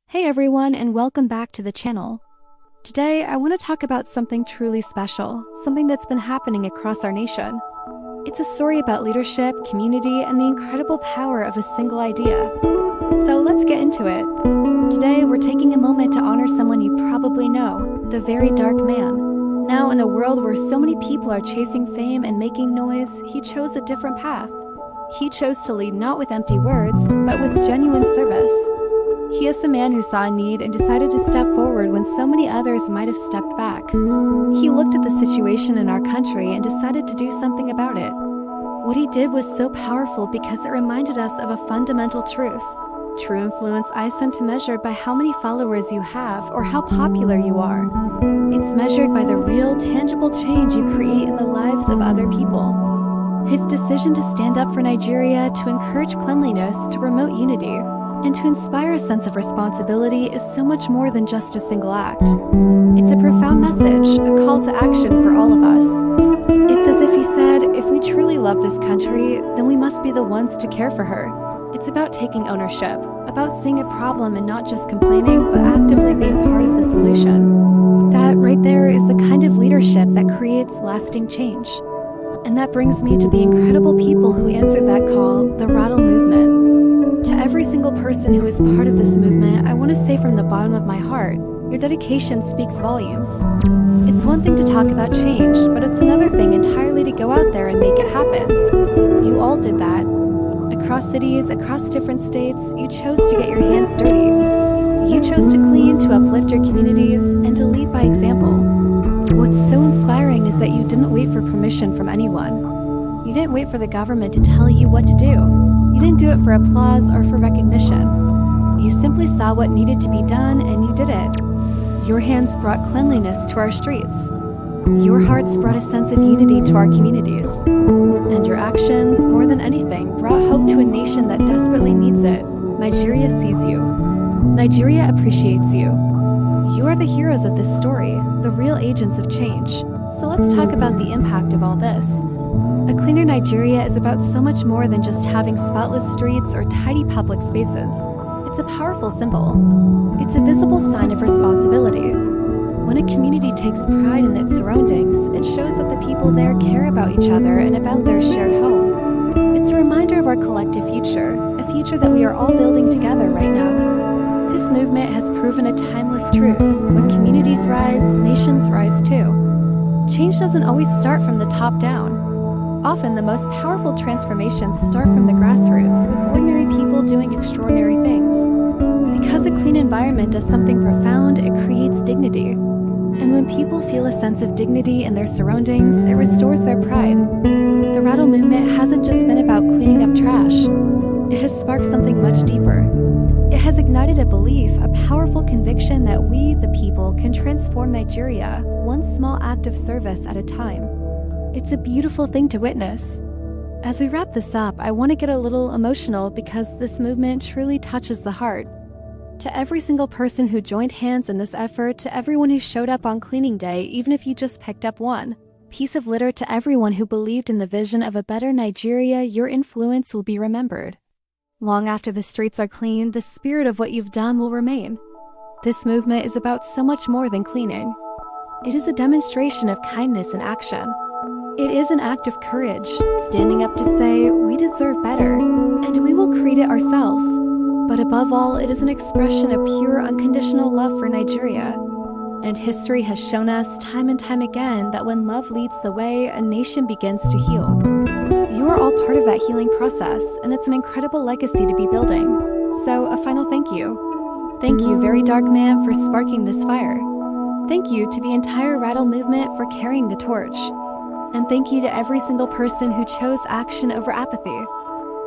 Hey everyone, and welcome back to the channel. Today, I want to talk about something truly special, something that's been happening across our nation. It's a story about leadership, community, and the incredible power of a single idea. So let's get into it. Today, we're taking a moment to honor someone you probably know, the very dark man. Now, in a world where so many people are chasing fame and making noise, he chose a different path. He chose to lead not with empty words, but with genuine service. He is the man who saw a need and decided to step forward when so many others might have stepped back. He looked at the situation in our country and decided to do something about it. What he did was so powerful because it reminded us of a fundamental truth. True influence isn't measured by how many followers you have or how popular you are. It's measured by the real, tangible change you create in the lives of other people. His decision to stand up for Nigeria, to encourage cleanliness, to promote unity, and to inspire a sense of responsibility is so much more than just a single act. It's a profound message, a call to action for all of us. It's as if he said, if we truly love this country, then we must be the ones to care for her. It's about taking ownership, about seeing a problem and not just complaining, but actively being part of the solution. That right there is the kind of leadership that creates lasting change. And that brings me to the incredible people who answered that call, the Ratal Movement. To every single person who is part of this movement, I want to say from the bottom of my heart, your dedication speaks volumes. It's one thing to talk about change, but it's another thing entirely to go out there and make it happen. You all did that. Across cities, across different states, you chose to get your hands dirty. You chose to clean, to uplift your communities, and to lead by example. What's so inspiring is that you didn't wait for permission from anyone. You didn't wait for the government to tell you what to do. You didn't do it for applause or for recognition. You simply saw what needed to be done and you did it. Your hands brought cleanliness to our streets. Your hearts brought a sense of unity to our communities. And your actions, more than anything, brought hope to a nation that desperately needs it. Nigeria sees you. Nigeria appreciates you. You are the heroes of this story, the real agents of change. So let's talk about the impact of all this. A cleaner Nigeria is about so much more than just having spotless streets or tidy public spaces. It's a powerful symbol. It's a visible sign of responsibility. When a community takes pride in its surroundings, it shows that the people there care about each other and about their shared home. It's a reminder of our collective future, a future that we are all building together right now. This movement has proven a timeless truth. When communities rise, nations rise too. Change doesn't always start from the top down. Often, the most powerful transformations start from the grassroots, with ordinary people doing extraordinary things. Because a clean environment does something profound, it creates dignity. And when people feel a sense of dignity in their surroundings, it restores their pride. The Ratal Movement hasn't just been about cleaning up trash. It has sparked something much deeper. It has ignited a belief, a powerful conviction that we, the people, can transform Nigeria, one small act of service at a time. It's a beautiful thing to witness. As we wrap this up, I want to get a little emotional because this movement truly touches the heart. To every single person who joined hands in this effort, to everyone who showed up on cleaning day, even if you just picked up one piece of litter, to everyone who believed in the vision of a better Nigeria, your influence will be remembered. Long after the streets are clean, the spirit of what you've done will remain. This movement is about so much more than cleaning. It is a demonstration of kindness in action. It is an act of courage, standing up to say, we deserve better, and we will create it ourselves. But above all, it is an expression of pure, unconditional love for Nigeria. And history has shown us time and time again that when love leads the way, a nation begins to heal. You are all part of that healing process, and it's an incredible legacy to be building. So, a final thank you. Thank you, very dark man, for sparking this fire. Thank you to the entire Ratal Movement for carrying the torch. And thank you to every single person who chose action over apathy.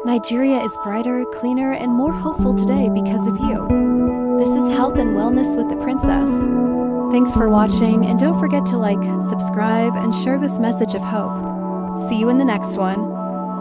Nigeria is brighter, cleaner, and more hopeful today because of you. This is Health and Wellness with the Princess. Thanks for watching, and don't forget to like, subscribe, and share this message of hope. See you in the next one.